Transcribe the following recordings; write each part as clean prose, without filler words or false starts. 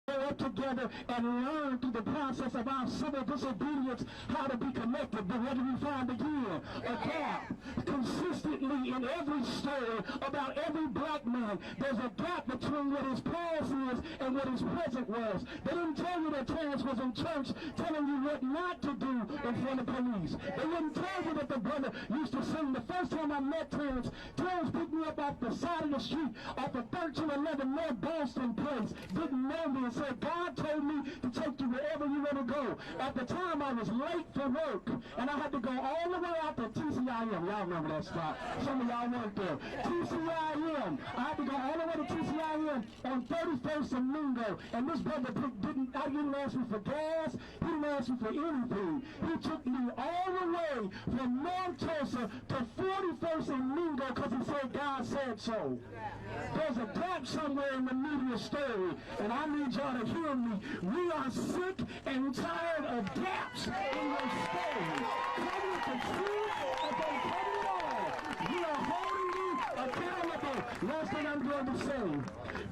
grow up together and learn through the process of our civil disobedience how to be connected. But what do we find again? A gap. Consistently in every story about every black man, there's a gap between what his past is and what his present was. They didn't tell you that Terence was in church telling you what not to do in front of police. They didn't tell you that the brother used to sing. The first time I met Terence picked me up off the side of the street off of 1311 North Boston Place. Didn't know me and said, God told me to take you wherever you want to go. At the time I was late for work and I had to go all the way out to TCIM. Y'all remember that spot. Some of y'all weren't there. TCIM. I had to go all the way to TCIM on 31st and Mingo. And this brother didn't ask me for gas. He didn't ask me for anything. He took me all the way from North Tulsa to 41st and Mingo because he said God said so. There's a gap somewhere in the media story, and I need y'all to hear me. We are sick and tired of gaps in your story. Come with the truth or don't come at all. We are holding you accountable. Last thing I'm going to say,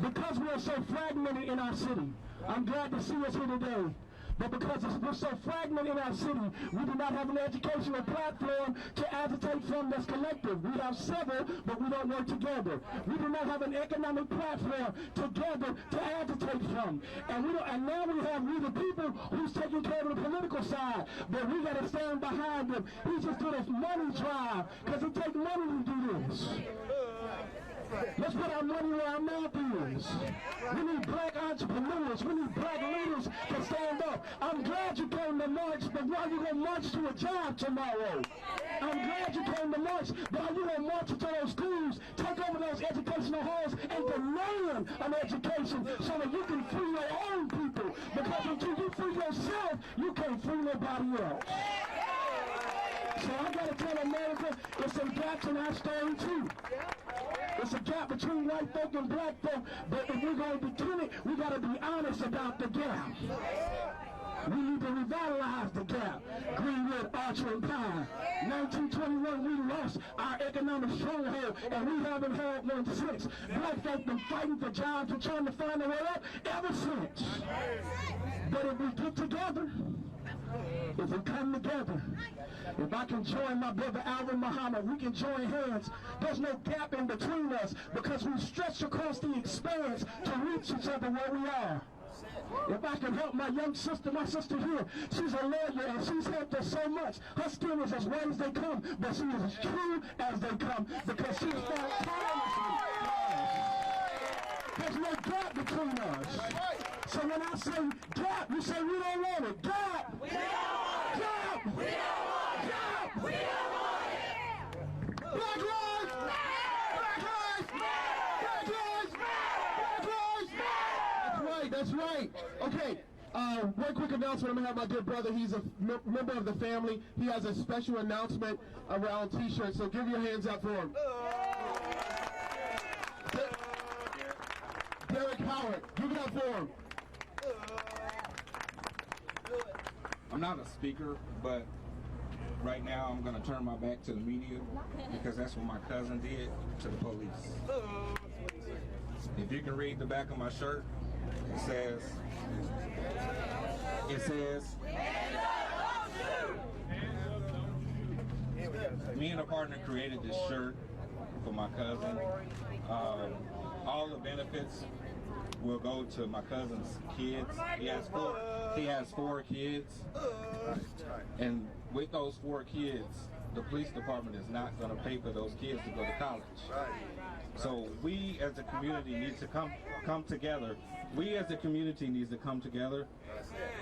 because we are so fragmented in our city, I'm glad to see us here today. But because we're so fragmented in our city, we do not have an educational platform to agitate from that's collective. We have several, but we don't work together. We do not have an economic platform together to agitate from. And now we the people who's taking care of the political side, but we got to stand behind them. He just did a money drive because it takes money to do this. Let's put our money where our mouth is. We need black entrepreneurs. We need black leaders to stand up. I'm glad you came to march, but why are you going to march to a job tomorrow? I'm glad you came to march, but are you going to march to those schools, take over those educational halls, and demand an education so that you can free your own people? Because until you free yourself, you can't free nobody else. So I got to tell America, there's some gaps in our story too. It's a gap between white folk and black folk, but if we're going to be it, we got to be honest about the gap. We need to revitalize the gap. Greenwood, Archer, and Pine. 1921, we lost our economic stronghold, and we haven't had one since. Black folk been fighting for jobs and trying to find a way up ever since. But if we get together, if we come together, if I can join my brother Alvin Muhammad, we can join hands. There's no gap in between us because we stretch across the expanse to reach each other where we are. If I can help my young sister, my sister here, she's a lawyer and she's helped us so much. Her skin is as white as they come, but she is as true as they come because she's fought tirelessly. There's no gap between us. So when I say gap, you say we don't want it. Gap! We don't want it! Gap! We don't want it! Gap! We don't want it! Black lives! Black lives! Black lives! Black lives! That's right. Okay. One quick announcement. I'm going to have my dear brother. He's a member of the family. He has a special announcement around T-shirts, so give your hands up for him. Derek Howard, give it up for him. I'm not a speaker, but right now I'm going to turn my back to the media because that's what my cousin did to the police. If you can read the back of my shirt, it says, me and a partner created this shirt for my cousin. All the benefits will go to my cousin's kids. He has four kids, and with those 4 kids, the police department is not going to pay for those kids to go to college. So we as a community need to come together. We as a community needs to come together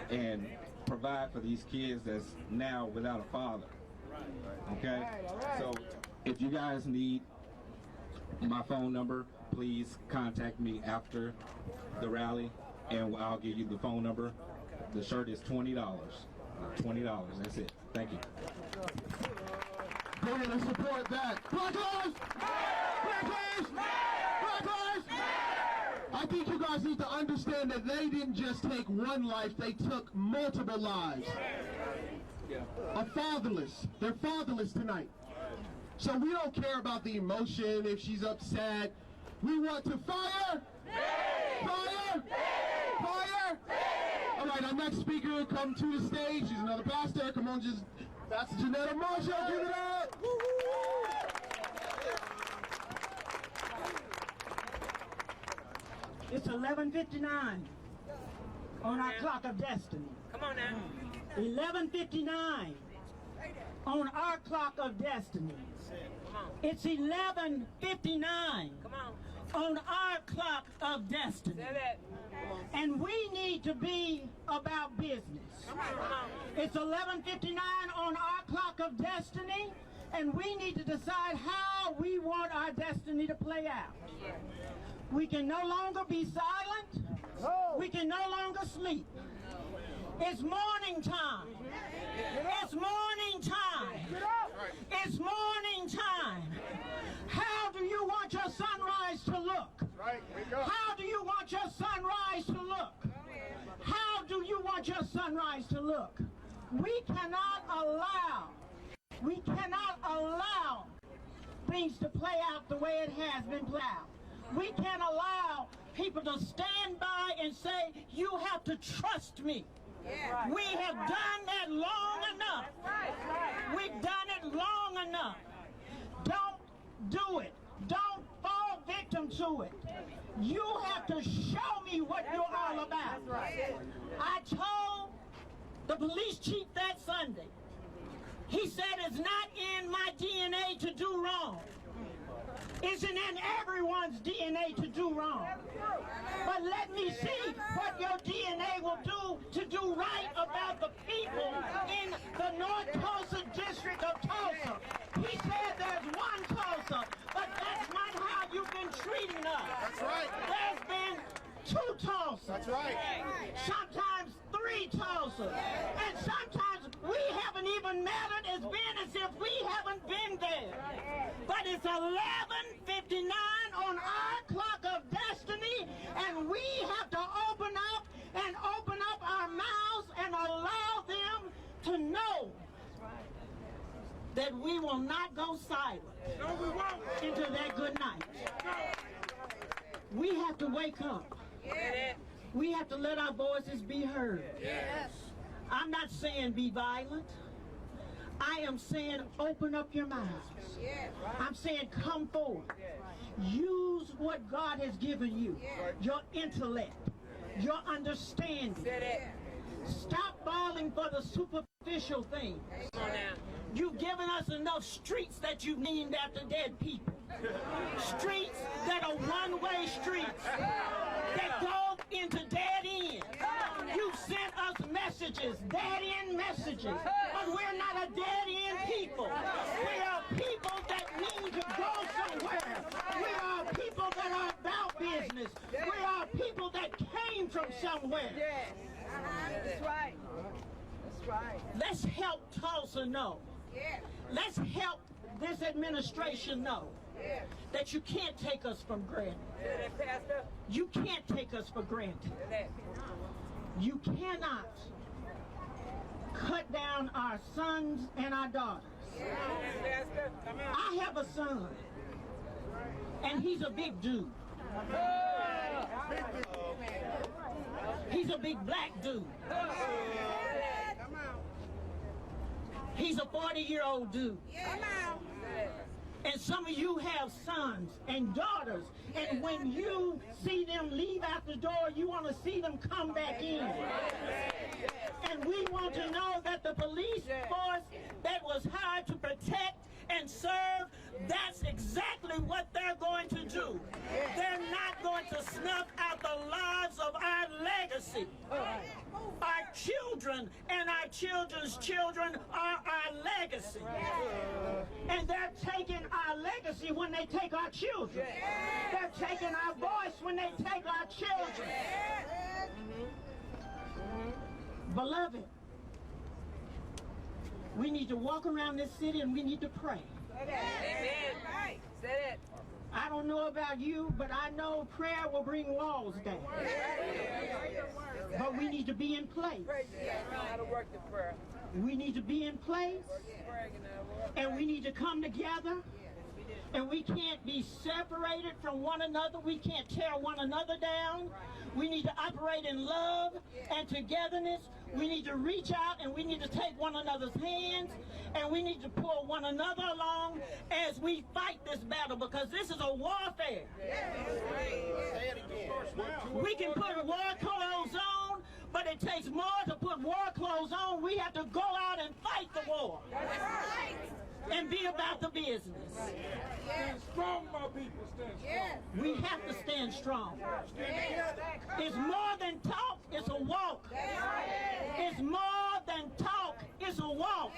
and provide for these kids that's now without a father. Okay? So if you guys need my phone number, please contact me after the rally and I'll give you the phone number. The shirt is $20. $20, that's it. Thank you. Go ahead and support that. Black lives! Black lives! Black lives! I think you guys need to understand that they didn't just take one life, they took multiple lives. Are fatherless. They're fatherless tonight. So we don't care about the emotion, if she's upset. We want to fire! Fire! Fire! right, our next speaker come to the stage. She's another pastor. Come on, just Pastor Janetta Marshall, give it up. It's 11:59 on our clock of destiny. Come on now. 11:59 on our clock of destiny. Come on. It's 11:59 Come on. on our clock of destiny. Say that. And we need to be about business. Come on. Come on. It's 11:59 on our clock of destiny, and we need to decide how we want our destiny to play out. We can no longer be silent. We can no longer sleep. It's morning time. It's morning time. It's morning time. How do you want your sunrise to look? How do you want your sunrise to look? How do you want your sunrise to look? We cannot allow things to play out the way it has been played out. We can't allow people to stand by and say, you have to trust me. We have done that long enough. We've done it long enough. Don't do it. Don't fall victim to it. You have to show me what you're all about. I told the police chief that Sunday, he said it's not in my DNA to do wrong. It's in everyone's DNA to do wrong. But let me see what your DNA will do to do right about the people in the North Tulsa district of Tulsa. He said there's one Tulsa, but that's not how you've been treating us. That's right. There's been two Tulsas. That's right. Sometimes three Tulsas. And sometimes we haven't even met it. It's been as if we haven't been there. But it's 11:59 on our clock of destiny, and we have to open up our mouths and allow them to know that we will not go silent into that good night. We have to wake up. We have to let our voices be heard. I'm not saying be violent. I am saying open up your mouths. I'm saying come forward. Use what God has given you. Your intellect, your understanding. Stop falling for the superficial things. You've given us enough streets that you've named after dead people. Streets that are one-way streets that go into dead ends. You sent us messages, dead-end messages, but we're not a dead-end people. We are people that need to go somewhere. We are people that are about business. We are people that came from somewhere. That's right. That's right. Let's help Tulsa know. Let's help this administration know that you can't take us for granted. You can't take us for granted. You cannot cut down our sons and our daughters. I have a son, and he's a big dude. He's a big black dude. He's a 40-year-old dude. And some of you have sons and daughters, and when you see them leave out the door, you want to see them come back in. And we want to know that the police force that was hired to protect and serve, that's exactly what they're going to do. They're not going to snuff out the lives of our legacy. Our children and our children's children are our legacy. And they're taking our legacy when they take our children. They're taking our voice when they take our children. Beloved, we need to walk around this city and we need to pray. Amen. Say it. I don't know about you, but I know prayer will bring walls down. But we need to be in place. How to work the prayer. We need to be in place, and we need to come together and we can't be separated from one another. We can't tear one another down. We need to operate in love and togetherness. We need to reach out and we need to take one another's hands, and we need to pull one another along as we fight this battle, because this is a warfare. We can put war clothes on, but it takes more to put war clothes on. We have to go out and fight the war and be about the business. Stand strong, my people. Stand strong. We have to stand strong. It's more than talk, it's a walk. It's more than talk, it's a walk.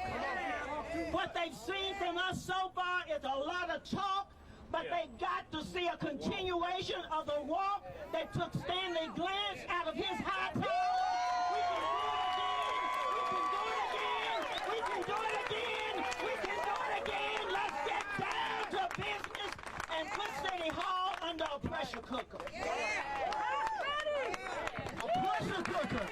What they've seen from us so far is a lot of talk, but they got to see a continuation of the walk that took Stanley Glantz out of his high tower. We can do it again. We can do it again. Let's get down to business and put City Hall under a pressure cooker. A pressure cooker.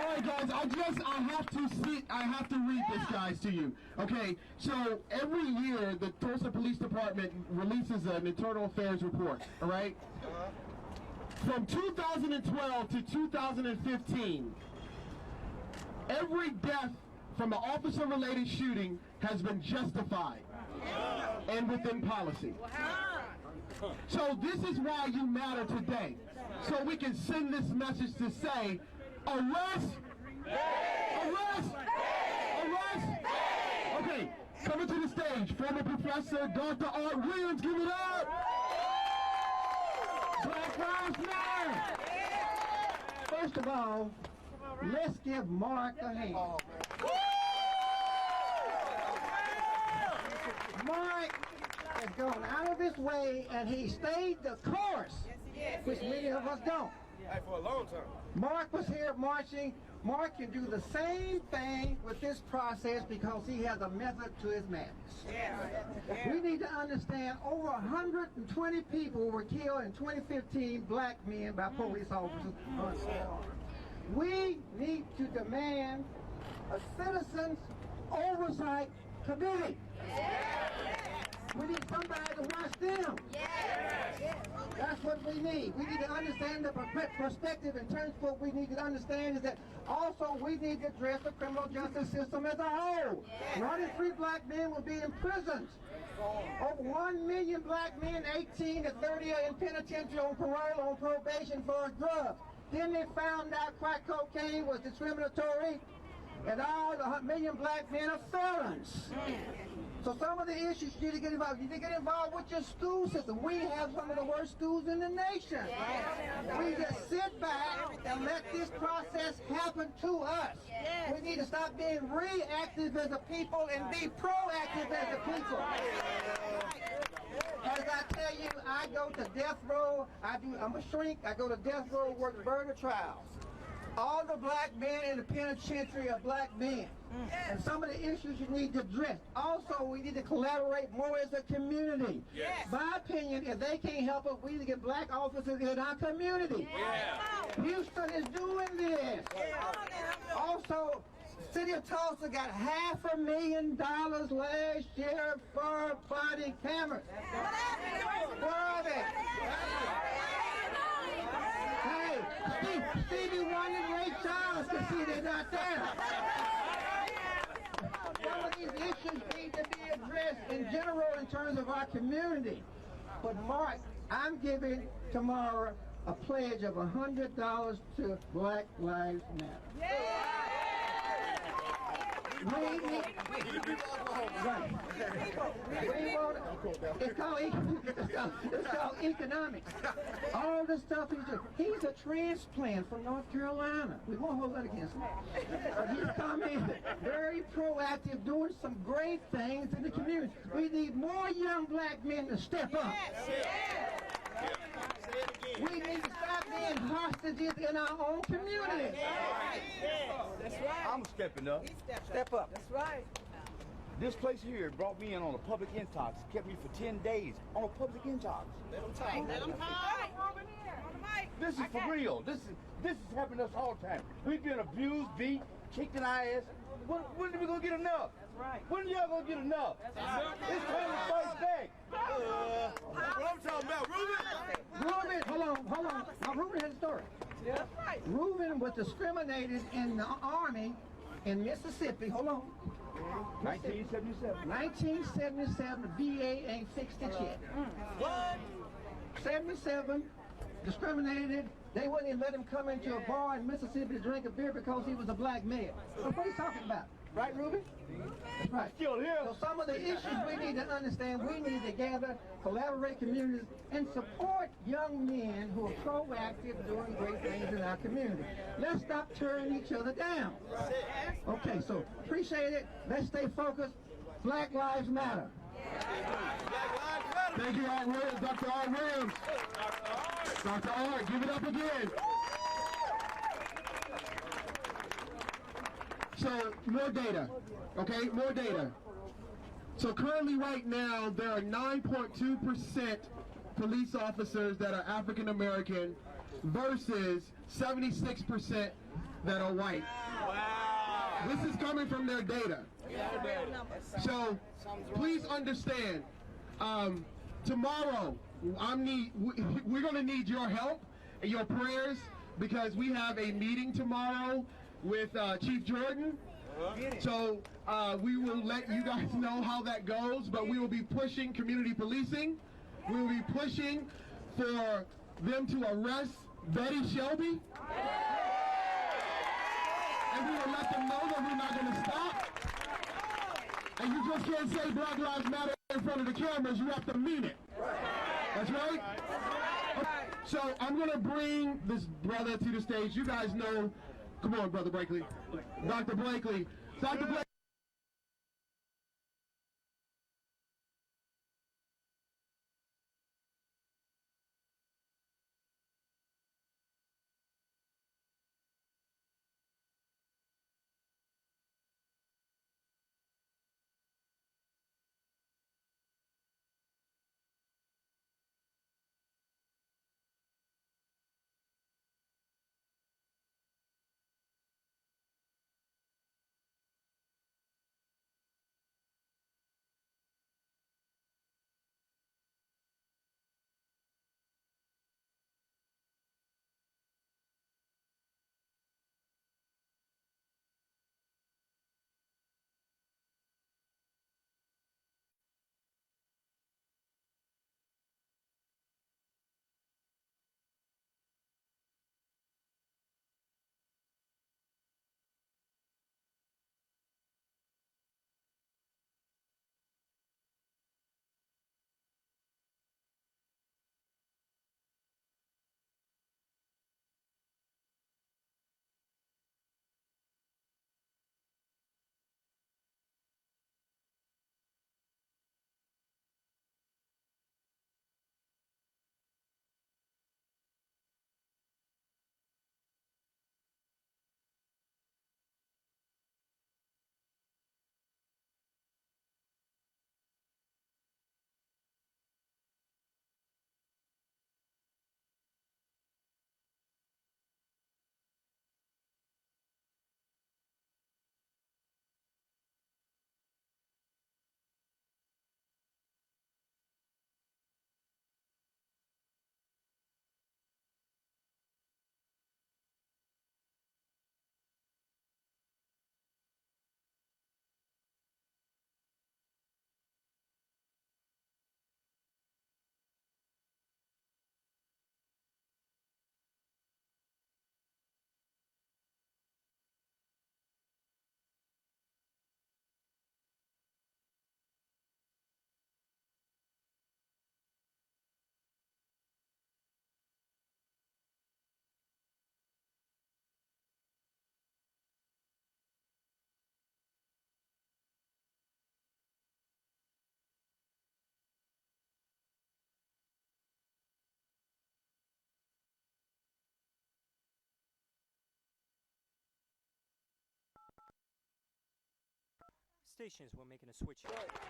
All right, guys, I have to read this, guys, to you. Okay, so every year the Tulsa Police Department releases an internal affairs report, all right? From 2012 to 2015, every death from an officer-related shooting has been justified and within policy. So this is why you matter today. So we can send this message to say, arrest! Arrest! Arrest! Okay, coming to the stage, former Professor Dr. Art Williams, give it up! Black Lives Matter! First of all, let's give Mark a hand. Mark has gone out of his way and he stayed the course, which many of us don't. For a long time. Mark was here marching. Mark can do the same thing with this process because he has a method to his madness. We need to understand over 120 people were killed in 2015, black men by police officers. We need to demand a citizens oversight committee. We need somebody to watch them. That's what we need. We need to understand the perspective in terms of what we need to understand is that also we need to address the criminal justice system as a whole. 93 black men will be in prisons. Over 1 million black men, 18 to 30, are in penitentiary on parole, on probation for drugs. Then they found out crack cocaine was discriminatory, and all the 1 million black men are felons. So some of the issues you need to get involved. You need to get involved with your school system. We have some of the worst schools in the nation. We just sit back and let this process happen to us. We need to stop being reactive as a people and be proactive as a people. As I tell you, I go to death row. I'm a shrink. I go to death row, work murder trials. All the black men in the penitentiary are black men. And some of the issues you need to address. Also, we need to collaborate more as a community. My opinion, if they can't help us, we need to get black officers in our community. Houston is doing this. Also, City of Tulsa got $500,000 last year for body cameras. Where are they? Hey, Stevie Wonder and Ray Charles can see they're not there. Some of these issues need to be addressed in general in terms of our community. But Mark, I'm giving tomorrow a pledge of $100 to Black Lives Matter. It's called economics. All the stuff he's a transplant from North Carolina. We won't hold that against him. But he's coming very proactive, doing some great things in the community. We need more young black men to step up. We need to stop being hostages in our own community. That's right. I'm stepping up. Step up. That's right. This place here brought me in on a public intox. Kept me for 10 days on a public intox. Let them talk. This is for real. This is happening to us all the time. We've been abused, beat, kicked in our ass. When are we gonna get enough? That's right. When y'all gonna get enough? It's time to fight back. What I'm talking about, Reuben? Reuben, hold on. Now, Reuben has a story. That's right. Reuben was discriminated in the Army in Mississippi. Hold on. 1977. 1977, the VA ain't fixed it yet. What? 77, discriminated. They wouldn't even let him come into a bar in Mississippi to drink a beer because he was a black male. That's what he's talking about. Right, Reuben? That's right. Still here. So some of the issues we need to understand, we need to gather, collaborate communities, and support young men who are proactive, doing great things in our community. Let's stop tearing each other down. Okay, so appreciate it. Let's stay focused. Black Lives Matter. Thank you, Art Williams, Dr. Art Williams. Dr. Art, give it up again. So, more data, okay, more data. So currently right now, there are 9.2% police officers that are African American versus 76% that are white. Wow. This is coming from their data. So please understand, tomorrow we're going to need your help and your prayers because we have a meeting tomorrow with Chief Jordan. So we will let you guys know how that goes, but we will be pushing community policing. We will be pushing for them to arrest Betty Shelby. And we will let them know that we're not going to stop. And you just can't say Black Lives Matter in front of the cameras, you have to mean it. That's right? So I'm going to bring this brother to the stage. You guys know, come on, Brother Blakely. Dr. Blakely. Dr. Blakely. Stations, we're making a switch.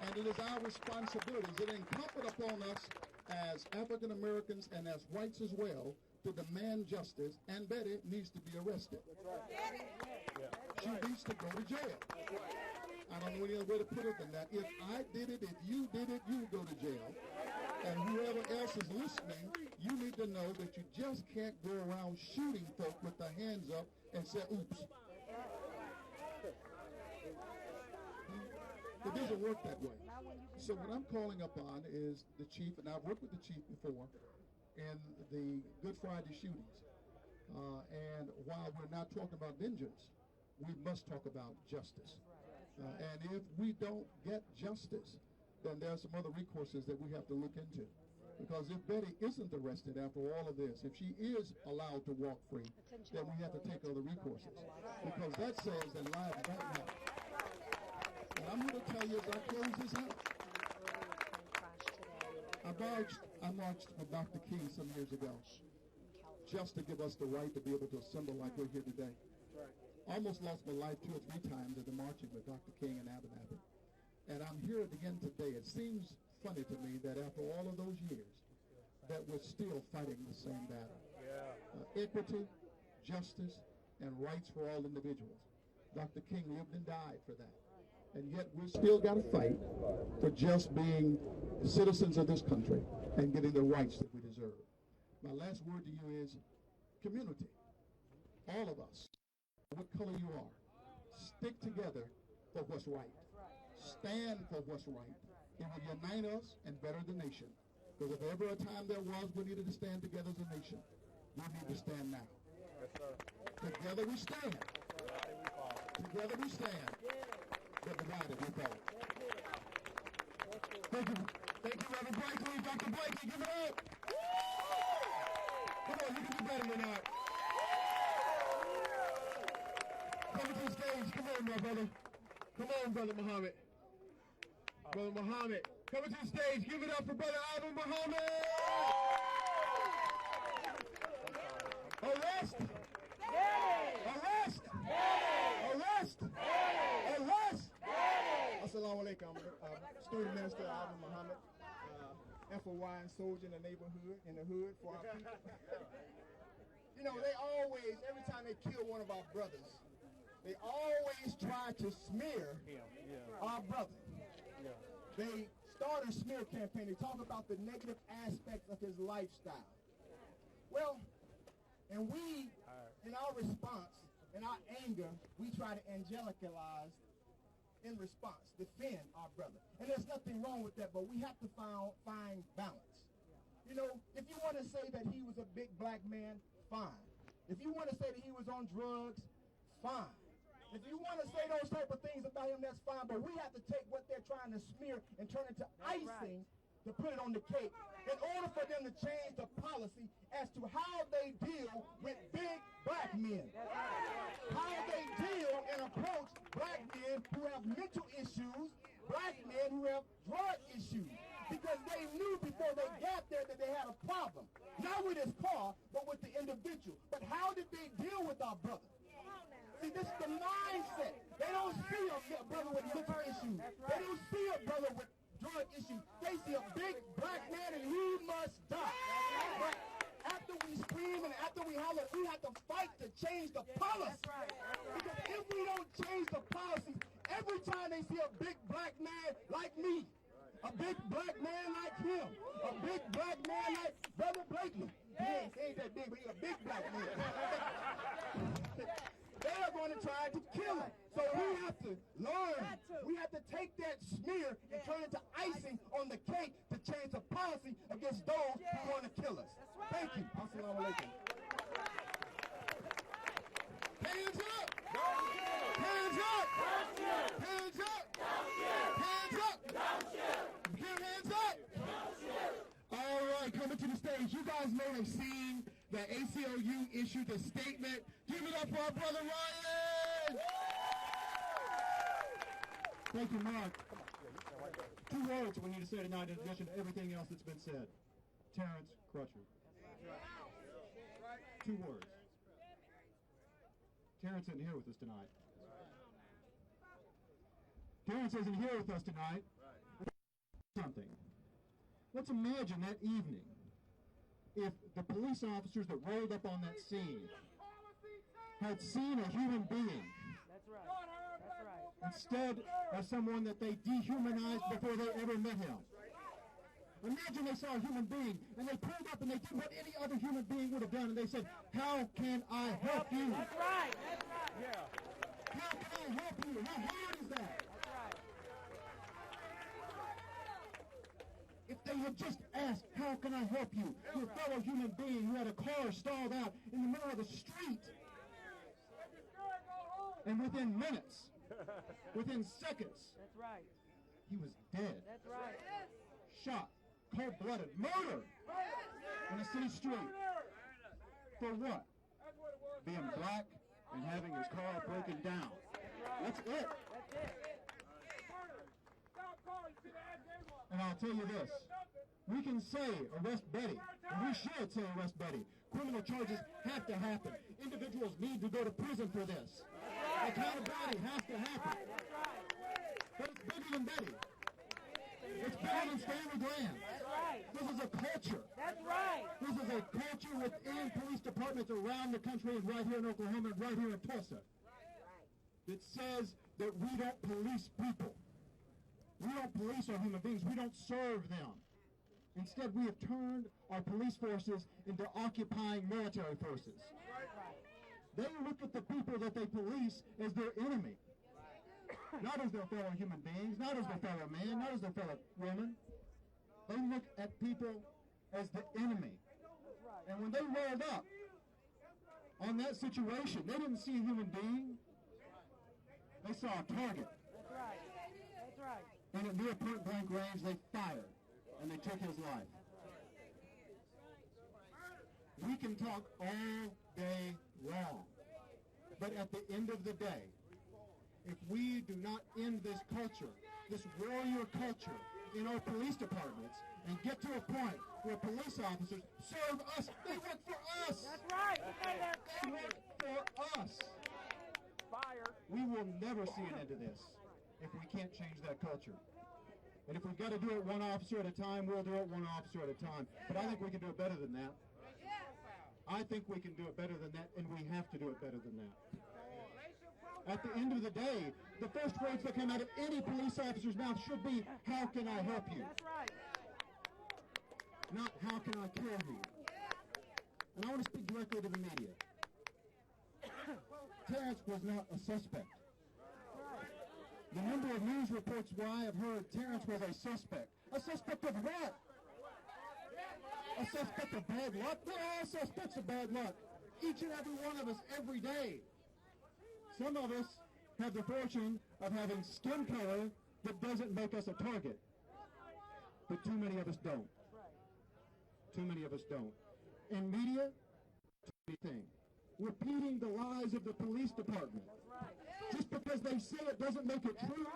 And it is our responsibility, it is incumbent upon us as African Americans and as whites as well to demand justice, and Betty needs to be arrested. she needs to go to jail. I don't know any other way to put it than that. If I did it, if you did it, you would go to jail. And whoever else is listening, you need to know that you just can't go around shooting folk with their hands up and say, oops. It doesn't work that way. So what I'm calling upon is the chief, and I've worked with the chief before in the Good Friday shootings. And while we're not talking about vengeance, we must talk about justice. And if we don't get justice, then there are some other recourses that we have to look into. Because if Betty isn't arrested after all of this, if she is allowed to walk free, then we have to take other recourses. Because that says that lives don't matter. And I'm going to tell you as I close this out, I marched with Dr. King some years ago, just to give us the right to be able to assemble like we're here today. Almost lost my life 2 or 3 times at the marching with Dr. King and Abernathy. And I'm here again today. It seems funny to me that after all of those years, that we're still fighting the same battle. Equity, justice, and rights for all individuals. Dr. King lived and died for that. And yet we've still got to fight for just being citizens of this country and getting the rights that we deserve. My last word to you is community. All of us, what color you are, stick together for what's right. Stand for what's right. It will unite us and better the nation. Because if ever a time there was we needed to stand together as a nation, we need to stand now. Together we stand. Together we stand. But divided we fall. Thank you, Reverend Blakely. Dr. Blakely, give it up. Come on, you can do better than that. Come to the stage. Come on, my brother. Come on, Brother Muhammad. Brother Muhammad. Coming to the stage. Give it up for Brother Ivan Muhammad. Arrest. Arrest. Arrest. Arrest. Assalamu alaikum. Student Minister Ivan Muhammad. FOY soldier in the neighborhood, in the hood for our people. You know, they always, every time they kill one of our brothers, they always try to smear our brother. They start a smear campaign. They talk about the negative aspects of his lifestyle. Well, and we, in our response, in our anger, we try to angelicalize in response, defend our brother. And there's nothing wrong with that, but we have to find balance. You know, if you want to say that he was a big black man, fine. If you want to say that he was on drugs, fine. If you want to say those type of things about him, that's fine, but we have to take what they're trying to smear and turn it to icing to put it on the cake in order for them to change the policy as to how they deal with big black men. How they deal and approach black men who have mental issues, black men who have drug issues. Because they knew before they got there that they had a problem. Not with his car, but with the individual. But how did they deal with our brother? See, this is the mindset. They don't see a brother with mental issues. They don't see a brother with drug issues. They see a big black man and he must die. But after we scream and after we holler, we have to fight to change the policy. Because if we don't change the policy, every time they see a big black man like me, a big black man like him, a big black man like Brother Blakely, he ain't that big, but he's a big black man. They are going to try to kill him. So we have to learn. We have to take that smear and turn it to icing on the cake to change the policy against those who want to kill us. Thank you. Assalamu alaikum. Hands up! Hands up! Hands up! Hands up! Give hands up! All right, coming to the stage. You guys may have seen that ACLU issued a statement. Give it up for our brother Ryan! Thank you, Mark. 2 words we need to say tonight in addition to everything else that's been said. Terence Crutcher. 2 words. Terence isn't here with us tonight. Terence isn't here with us tonight. Something. Let's imagine that evening if the police officers that rolled up on that scene had seen a human being instead of someone that they dehumanized before they ever met him. Imagine they saw a human being, and they pulled up and they did what any other human being would have done, and they said, "How can I help you?" That's right. That's right. Yeah. How can I help you? How hard is that? That's right. If they had just asked, "How can I help you?" Your fellow human being who had a car stalled out in the middle of the street. And within minutes, within seconds, That's right. he was dead. That's right. Shot, cold-blooded, murdered in a city street. For what? Being black and having his car broken down. That's it. That's it. And I'll tell you this. We can say arrest Betty, and we should say arrest Betty. Criminal charges have to happen. Individuals need to go to prison for this. Accountability has to happen. But it's bigger than Betty. It's bigger than Stanley Graham. That's right. This is a culture. That's right. This is a culture within police departments around the country and right here in Oklahoma and right here in Tulsa that says that we don't police people. We don't police our human beings. We don't serve them. Instead, we have turned our police forces into occupying military forces. They look at the people that they police as their enemy. Not as their fellow human beings, not as their fellow man, not as their fellow woman. They look at people as the enemy. And when they rolled up on that situation, they didn't see a human being. They saw a target. That's right. That's right. And at near point blank range, they fired. And they took his life. We can talk all day long. But at the end of the day, if we do not end this culture, this warrior culture in our police departments, and get to a point where police officers serve us, they work for us. That's right. They work for us. Fire. We will never see an end to this if we can't change that culture. And if we've got to do it one officer at a time, we'll do it one officer at a time. But I think we can do it better than that. I think we can do it better than that, and we have to do it better than that. At the end of the day, the first words that come out of any police officer's mouth should be, "How can I help you?" That's right. Not, "How can I kill you?" And I want to speak directly to the media. Terence was not a suspect. The number of news reports where I have heard Terence was a suspect. A suspect of what? A suspect of bad luck? We're all suspects of bad luck. Each and every one of us every day. Some of us have the fortune of having skin color that doesn't make us a target. But too many of us don't. Too many of us don't. In media, too many things. Repeating the lies of the police department. Just because they say it doesn't make it true.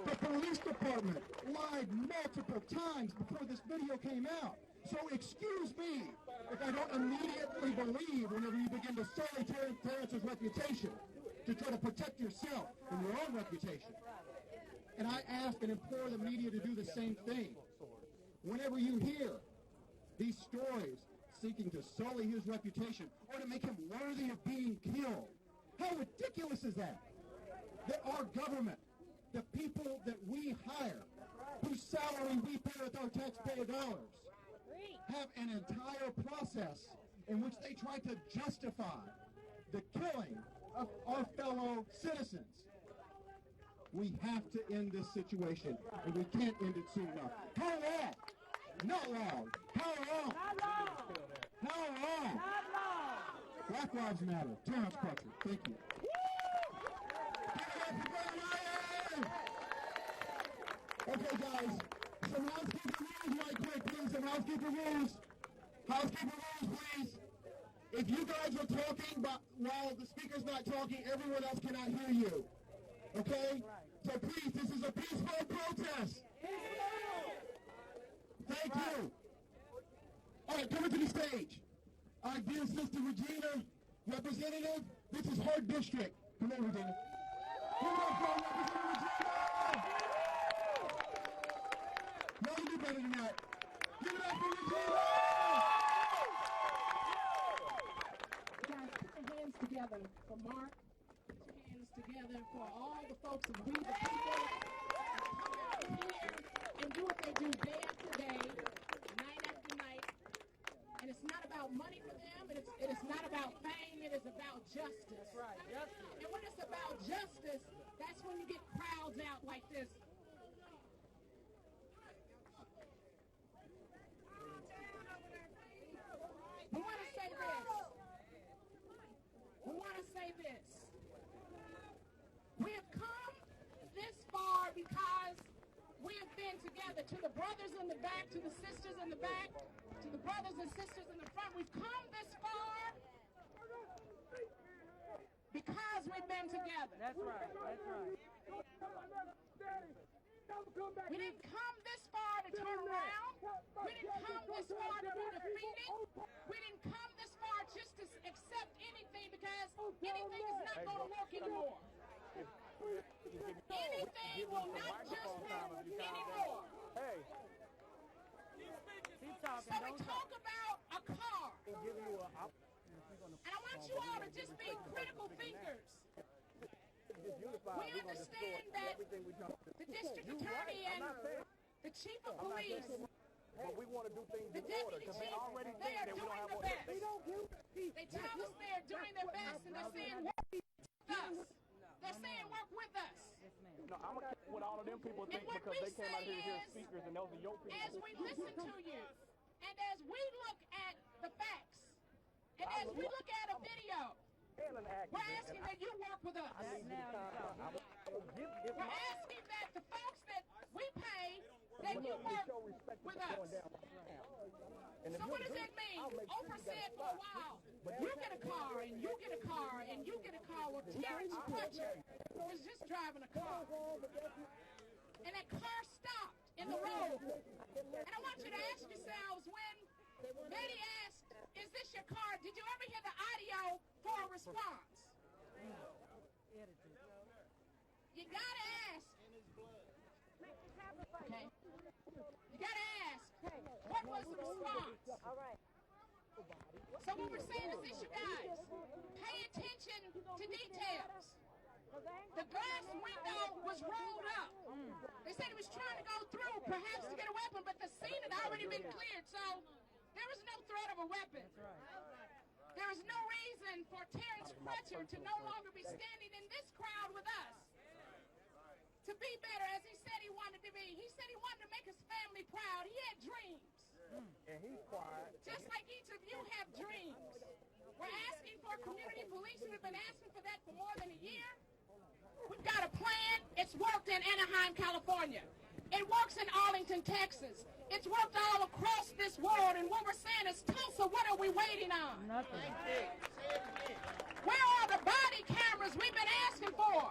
The police department lied multiple times before this video came out. So excuse me if I don't immediately believe whenever you begin to sully Terence's reputation to try to protect yourself and your own reputation. And I ask and implore the media to do the same thing. Whenever you hear these stories seeking to sully his reputation or to make him worthy of being killed, how ridiculous is that? That our government, the people that we hire, whose salary we pay with our taxpayer dollars, have an entire process in which they try to justify the killing of our fellow citizens. We have to end this situation, and we can't end it soon enough. How long? Not long. How long? Not long. How long? Not long. Black Lives Matter. Terence Crutcher. Thank you. Okay, guys. Some housekeeping rules right quick, please. Some housekeeping rules. Housekeeping rules, please. If you guys are talking while the speaker's not talking, everyone else cannot hear you. Okay? So please, this is a peaceful protest. Thank you. All right, coming to the stage. Our dear sister Regina, representative, this is her district. Come on, Regina. Give it up for Representative Regina. No, you do better than that. Give it up for Regina. Guys, put your hands together for Mark. Put your hands together for all the folks of We the People that come out here and do what they do day after day, night after night. And it's not about money for them, and it is not about fame, it is about justice. That's right, justice. And when it's about justice, that's when you get crowds out like this. We want to say this. We want to say this. We have come this far because we have been together. To the brothers in the back, to the sisters in the back, to the brothers and sisters in the front, we've come this far because we've been together. That's right. That's right. We didn't come this far to turn around. We didn't come this far to be defeated. We didn't come this far just to accept anything because anything is not going to work anymore. Anything will not just work anymore. Hey. Keep talking. So we talk about a car. We'll give you a... And I want you all to just be critical thinkers. We understand that the district attorney and the chief of police, but we want to do things the in order deputy because they chief, already they think are that we don't doing have their what best. they They tell us they are doing their best, and they're saying work with us. They're saying work with us. No, I'm going to what all of them people think what because we they came out here to hear say is, speakers and those are your people. As we listen to you, and as we look at the facts, and as we look at a video, we're asking that you work with us. We're asking that the folks that we pay, that you work with us. So what does that mean? Oprah said for a while, you get a car, and you get a car, and you get a car. Well, Terence Crutcher was just driving a car. And that car stopped in the road. And I want you to ask yourselves, when Betty asked, is this your car? Did you ever hear the audio for a response? You gotta ask. Okay. You gotta ask, what was the response? So what we're saying is this, you guys, pay attention to details. The glass window was rolled up. They said he was trying to go through, perhaps to get a weapon, but the scene had already been cleared, so there was no threat of a weapon. There is no reason for Terence Crutcher to no longer be standing in this crowd with us. To be better, as he said he wanted to be. He said he wanted to make his family proud. He had dreams. And he's quiet. Just like each of you have dreams. We're asking for community policing. We've been asking for that for more than a year. We've got a plan. It's worked in Anaheim, California. It works in Arlington, Texas. It's worked all across this world. And what we're saying is, Tulsa, what are we waiting on? Nothing. Where are the body cameras we've been asking for?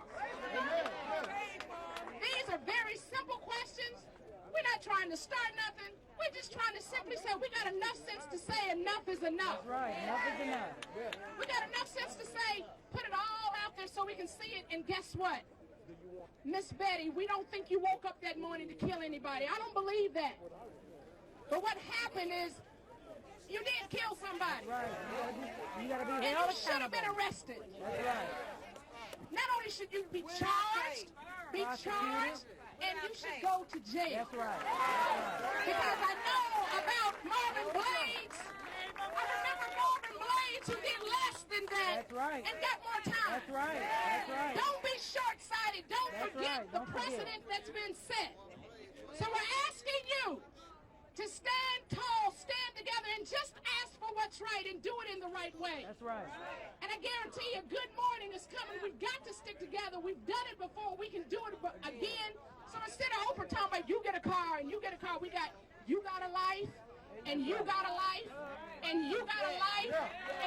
These are very simple questions. We're not trying to start nothing. We're just trying to simply say we got enough sense to say enough is enough. That's right. Enough is enough. We got enough sense to say put it all out there so we can see it. And guess what? Miss Betty, we don't think you woke up that morning to kill anybody. I don't believe that. But what happened is you did kill somebody. Right. You gotta be and held you should have been accountable. arrested. That's right. Not only should you be charged, and you should go to jail. That's right. Because I know about Marvin Blades. I remember Marvin Blades who did less than that. That's right. And got more time. That's right. That's right. Don't be short-sighted. Don't That's forget right. the Don't forget. precedent that's been set. So we're asking you to stand tall, stand together, and just ask for what's right and do it in the right way. That's right. And I guarantee you, good morning is coming. We've got to stick together. We've done it before. We can do it again. So instead of Oprah talking about you get a car and you get a car, we got you got a life, and you got a life, and you got a life,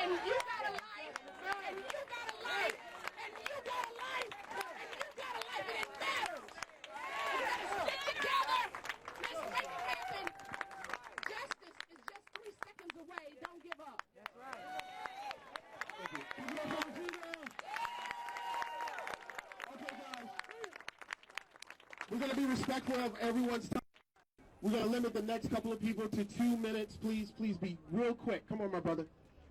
and you got a life, and you got a life, and you got a life, and you got a life, and it matters. We got to stick together. Let's make it happen. Justice is just 3 seconds away. Don't give up. That's right. Okay, guys. We're going to be respectful of everyone's time. We're going to limit the next couple of people to 2 minutes. Please be real quick. Come on, my brother.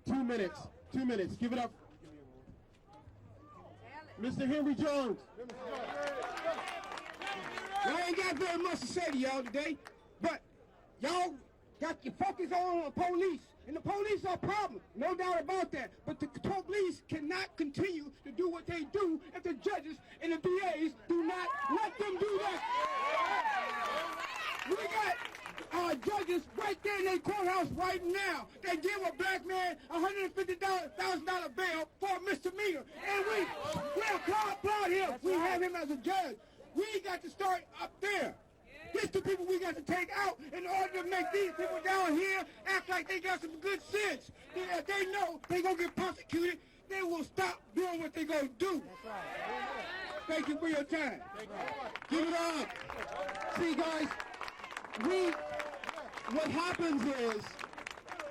2 minutes. 2 minutes. Give it up. Mr. Henry Jones. I ain't got very much to say to y'all today, but y'all got your focus on the police, and the police are a problem, no doubt about that. But the police cannot continue to do what they do if the judges and the DAs do not let them do that. We got judges right there in their courthouse right now. They give a black man $150,000 bail for a misdemeanor, and we'll applaud him. We have him as a judge. We got to start up there. These the people we got to take out in order to make these people down here act like they got some good sense. If they know they gonna get prosecuted, they will stop doing what they gonna do. Thank you for your time. Give it up. See, guys, what happens is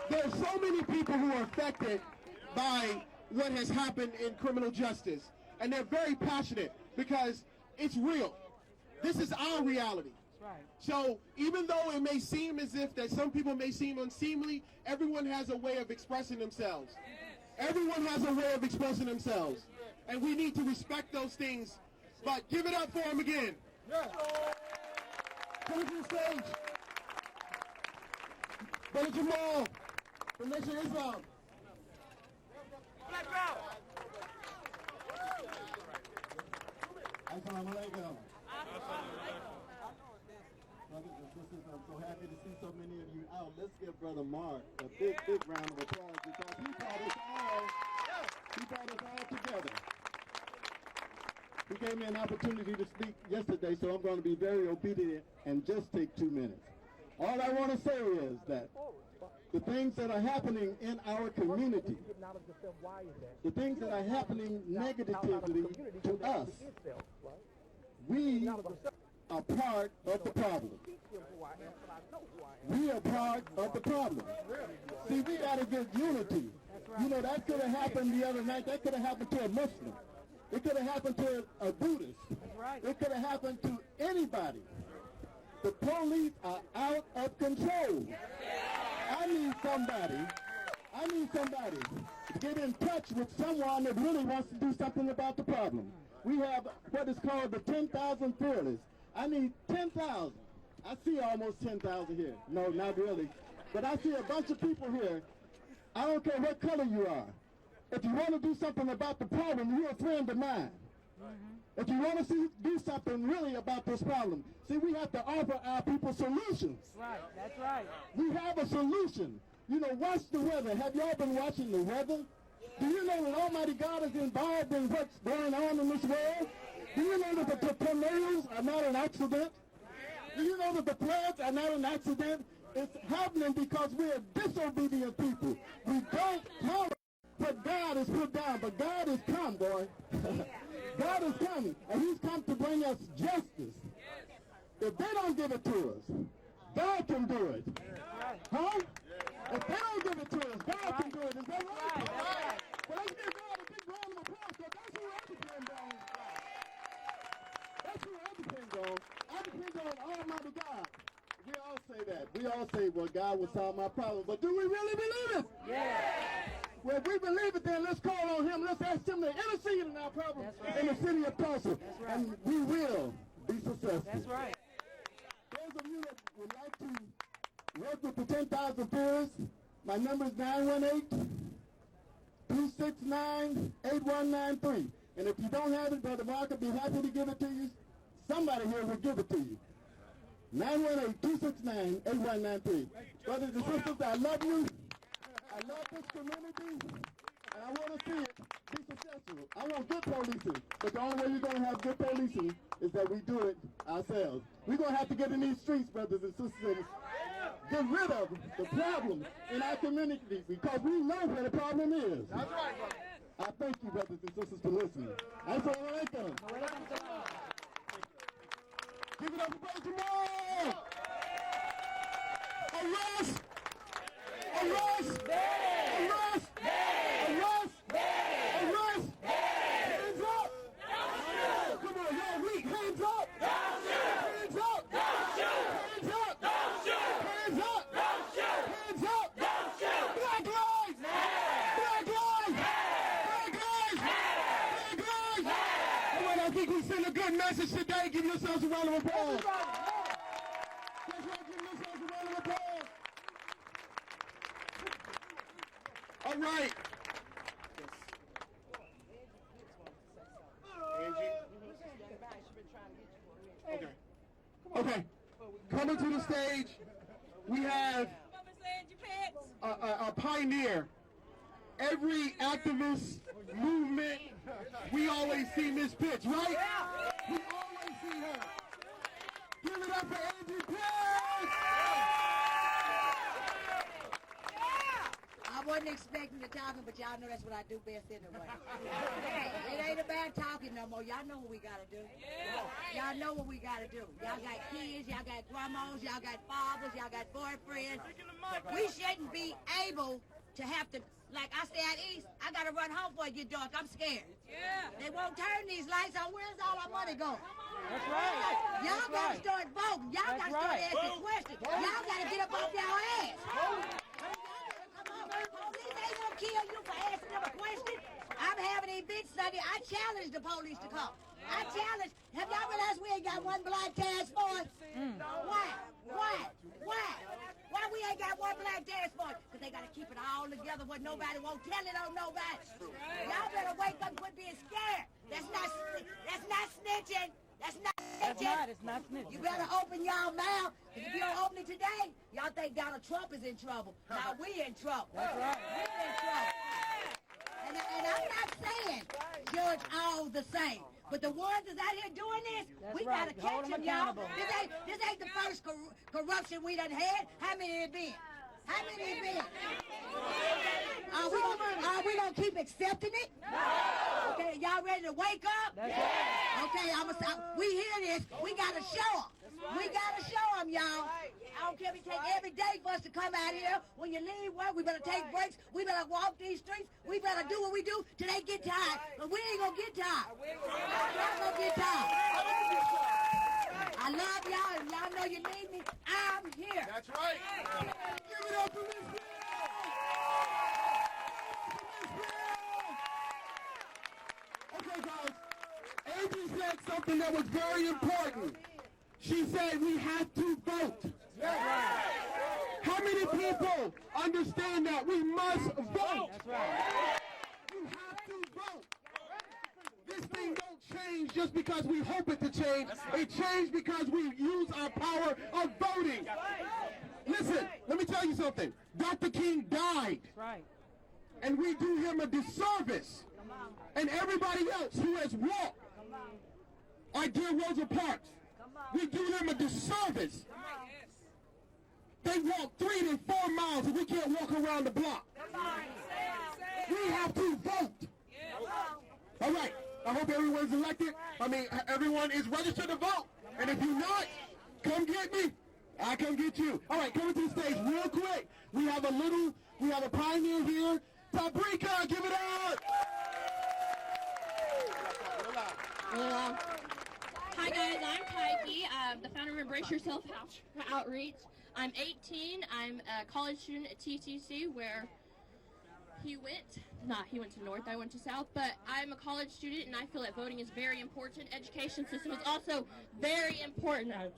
there's so many people who are affected by what has happened in criminal justice, and they're very passionate because it's real. This is our reality. So even though it may seem as if that some people may seem unseemly, everyone has a way of expressing themselves. Everyone has a way of expressing themselves. And we need to respect those things. But give it up for them again. Come to the stage. Brother Jamal, from Nation of Islam. Assalamu alaikum. Brothers and sisters, I'm so happy to see so many of you out. Let's give Brother Mark a big round of applause because he brought us all together. He gave me an opportunity to speak yesterday, so I'm going to be very obedient and just take 2 minutes. All I want to say is that the things that are happening in our community, the things that are happening negatively to us, we are part of the problem. We are part of the problem. See, we got to get unity. You know, that could have happened the other night. That could have happened to a Muslim. It could have happened to a Buddhist. It could have happened to anybody. The police are out of control. I need somebody to get in touch with someone that really wants to do something about the problem. We have what is called the 10,000 Fearless. I need 10,000. I see almost 10,000 here. No, not really. But I see a bunch of people here. I don't care what color you are. If you want to do something about the problem, you're a friend of mine. If you want to do something really about this problem, see, we have to offer our people solutions. Right, that's right. We have a solution. You know, watch the weather. Have y'all been watching the weather? Do you know that Almighty God is involved in what's going on in this world? Do you know that the tornadoes are not an accident? Do you know that the floods are not an accident? It's happening because we're disobedient people. We don't tolerate what God has put down, but God has come, boy. God is coming, and he's come to bring us justice. If they don't give it to us, God can do it. Huh? If they don't give it to us, God can do it. Is that right? Well, let's give God a big round of applause, because that's who I depend on. That's who I depend on. I depend on Almighty God. We all say that. We all say, well, God will solve my problem. But do we really believe it? Yeah. Well, if we believe it, then let's call on him. Let's ask him to intercede in our problem in the city of Tulsa. Right. And we will be successful. That's right. Those of you that would like to work with the 10,000 Fears, my number is 918-269-8193. And if you don't have it, Brother Mark, I'd be happy to give it to you. Somebody here will give it to you. 918-269-8193. Brothers and sisters, I love you. I love this community, and I want to see it be successful. I want good policing, but the only way you're going to have good policing is that we do it ourselves. We're going to have to get in these streets, brothers and sisters, get rid of the problem in our community, because we know where the problem is. That's right, brother. I thank you, brothers and sisters, for listening. Assalamu alaikum. Give it up for Brother Jamal! Arrest! Arrest! Arrest! Arrest! Arrest! Hands up! Come on, y'all weak. Hands up! Hands up! Hands up! Hands up! Hands up! Black lives! Black lives! Black lives! Black lives! message today. Give yourselves a round of applause. That's right, give yourselves a round of applause. All right. Okay. Coming to the stage, we have a pioneer. Every activist movement, we always see Miss Pitts, right? We always see her. Give it up for Angie Pitts! I wasn't expecting to talking, but y'all know that's what I do best anyway. It ain't about talking no more. Y'all know what we gotta do. Y'all know what we gotta do. Y'all got kids, y'all got grandmas, y'all got fathers, y'all got boyfriends. We shouldn't be able to have to, like I stay out east, I gotta run home before it get dark. I'm scared. They won't turn these lights on. Where's all our money going? That's right. Y'all gotta start voting. Y'all gotta start asking questions. Y'all gotta get up off y'all ass. Police ain't gonna kill you for asking them a question. I'm having a big Sunday. I challenge the police to come. I challenge. Have y'all realized we ain't got one black task force? Why? Why we ain't got one black task force? Because they got to keep it all together where nobody won't tell it on nobody. Y'all better wake up and quit being scared. That's not snitching. That's not snitching. That's right, it's not snitching. You better open y'all mouth. If you don't open it today, y'all think Donald Trump is in trouble. Now we in trouble. That's right. We in trouble. And I'm not saying judge all the same. But the ones that's out here doing this, we gotta catch them, y'all. This ain't the first corruption we done had. How many it been? How many it been? Are we gonna keep accepting it? No. Okay, y'all ready to wake up? That's right. Okay, we hear this. We gotta show them. We gotta show them, y'all. I don't care if it take every day for us to come out here. When you leave work, we better take breaks. We better walk these streets. We better do what we do till they get tired. But we ain't gonna get tired. We're not gonna get tired. I love y'all, and y'all know you need me. I'm here. That's right. Give it up for Miss Bill. Okay, guys. Angie said something that was very important. She said we have to vote. How many people understand that we must vote? That's right. You have to vote. This thing don't change just because we hope it to change. It changed because we use our power of voting. Listen, let me tell you something. Dr. King died. That's right. And we do him a disservice. And everybody else who has walked our dear Rosa Parks, we do them a disservice. They walk 3 to 4 miles and we can't walk around the block. We have to vote. All right. I hope everyone's elected. Everyone is registered to vote. And if you're not, come get me. I come get you. All right, coming to the stage real quick. We have a pioneer here. Paprika, give it up. Hi guys, I'm Taiki, the founder of Embrace Yourself Outreach. I'm 18. I'm a college student at TCC where he went to North, I went to South, but I'm a college student and I feel that voting is very important. Education system is also very important. I'm sorry.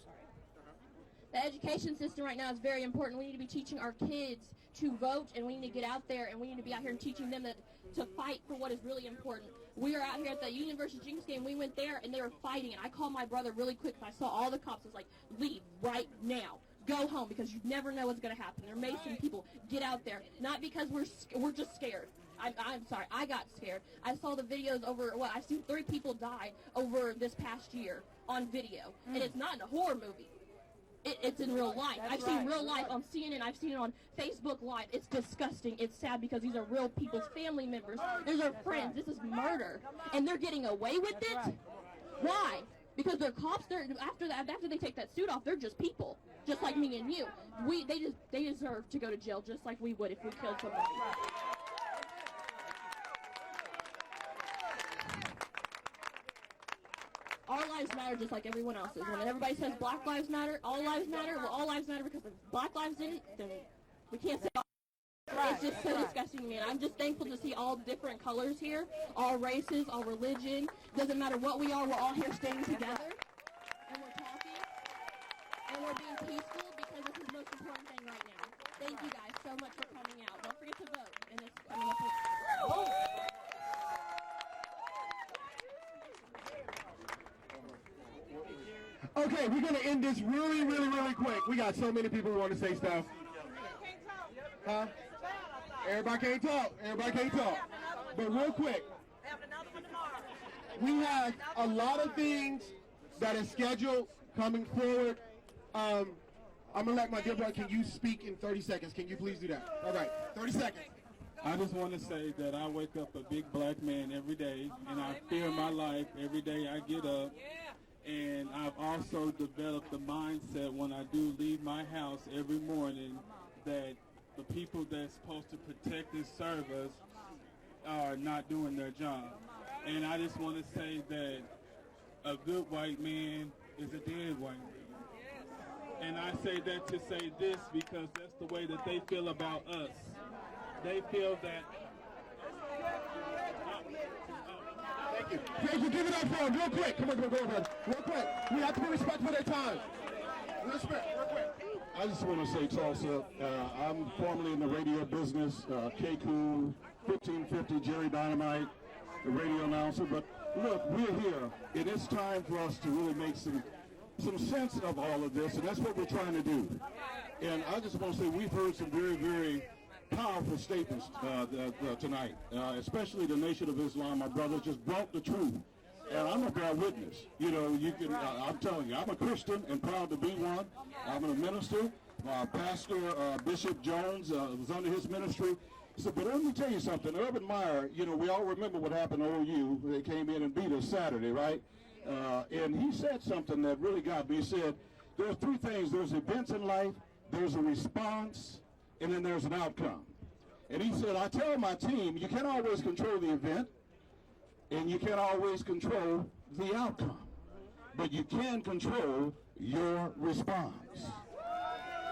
The education system right now is very important. We need to be teaching our kids to vote, and we need to get out there and we need to be out here and teaching them to fight for what is really important. We are out here at the Union versus Jinx game. We went there and they were fighting, and I called my brother really quick and I saw all the cops. I was like, leave right now. Go home, because you never know what's going to happen. They're Mason people. Get out there. Not because we're just scared. I'm sorry. I got scared. I saw the videos I've seen 3 people die over this past year on video. And it's not in a horror movie. It's in real life. I've seen real life on CNN. I've seen it on Facebook Live. It's disgusting. It's sad because these are real people's family members. These are friends. This is murder. And they're getting away with it? Why? Because they're cops. After they take that suit off, they're just people. Just like me and you. They deserve to go to jail just like we would if we killed somebody. Our lives matter just like everyone else's. When everybody says Black Lives Matter, all lives matter, well, all lives matter because if Black lives didn't, then we can't say all It's just so disgusting to me. And I'm just thankful to see all different colors here, all races, all religion. Doesn't matter what we are, we're all here standing together. And we're talking. And we're being peaceful because this is the most important thing right now. Thank you guys so much for coming out. Don't forget to vote. And it's coming up. Okay, we're going to end this really, really, really quick. We got so many people who want to say stuff. Huh? Everybody can't talk. Everybody can't talk. But real quick, we have a lot of things that is scheduled coming forward. I'm going to let my dear brother, can you speak in 30 seconds? Can you please do that? All right, 30 seconds. I just want to say that I wake up a big black man every day, and I fear my life every day I get up. And I've also developed the mindset when I do leave my house every morning that the people that's supposed to protect and serve us are not doing their job. And I just want to say that a good white man is a dead white man. And I say that to say this because that's the way that they feel about us. They feel that... Thank you. Thank you. Give it up for them real quick. Come on, go ahead. Real quick. We have to be respectful of their time. Respect, real quick. I just want to say, Tulsa, I'm formerly in the radio business, KQ, 1550, Jerry Dynamite, the radio announcer. But look, we're here, and it's time for us to really make some sense of all of this, and that's what we're trying to do. And I just want to say we've heard some very, very powerful statements tonight, especially the Nation of Islam. My brothers just brought the truth. And I'm a bear witness. You know, you can. I'm telling you, I'm a Christian and proud to be one. I'm a minister. Pastor Bishop Jones was under his ministry. So, but let me tell you something. Urban Meyer, you know, we all remember what happened to OU. They came in and beat us Saturday, right? And he said something that really got me. He said, there's three things. There's events in life, there's a response, and then there's an outcome. And he said, I tell my team, you can't always control the event, and you can't always control the outcome, but you can control your response.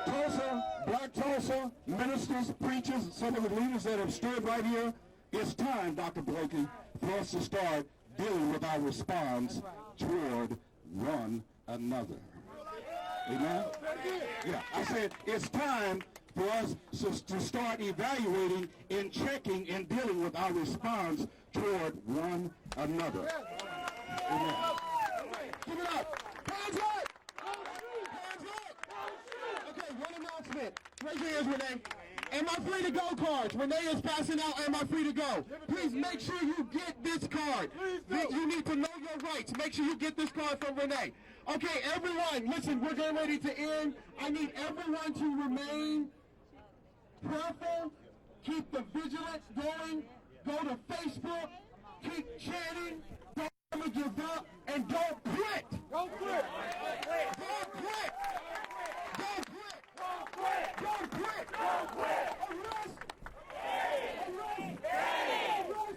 Tulsa, Black Tulsa, ministers, preachers, some of the leaders that have stood right here, it's time, Dr. Blakey, for us to start dealing with our response toward one another. Amen? Yeah, I said it's time for us to start evaluating and checking and dealing with our response toward one another. Amen. Give it up. Hands up. Hands up. Okay, one announcement. Raise your hands, Renee. Am I free to go cards? Renee is passing out, am I free to go? Please make sure you get this card. You need to know your rights. Make sure you get this card from Renee. Okay, everyone, listen, we're getting ready to end. I need everyone to remain prayerful, keep the vigilance going, go to Facebook, keep chanting, don't ever give up, and don't quit. Don't quit. Don't quit. Don't quit. Don't quit. Don't quit. Don't quit. Arrest. Arrest. Arrest.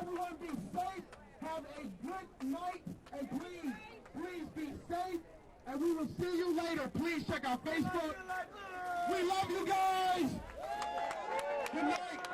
Everyone be safe. Have a good night, and please be safe. And we will see you later. Please check out Facebook. We love you guys. Good night.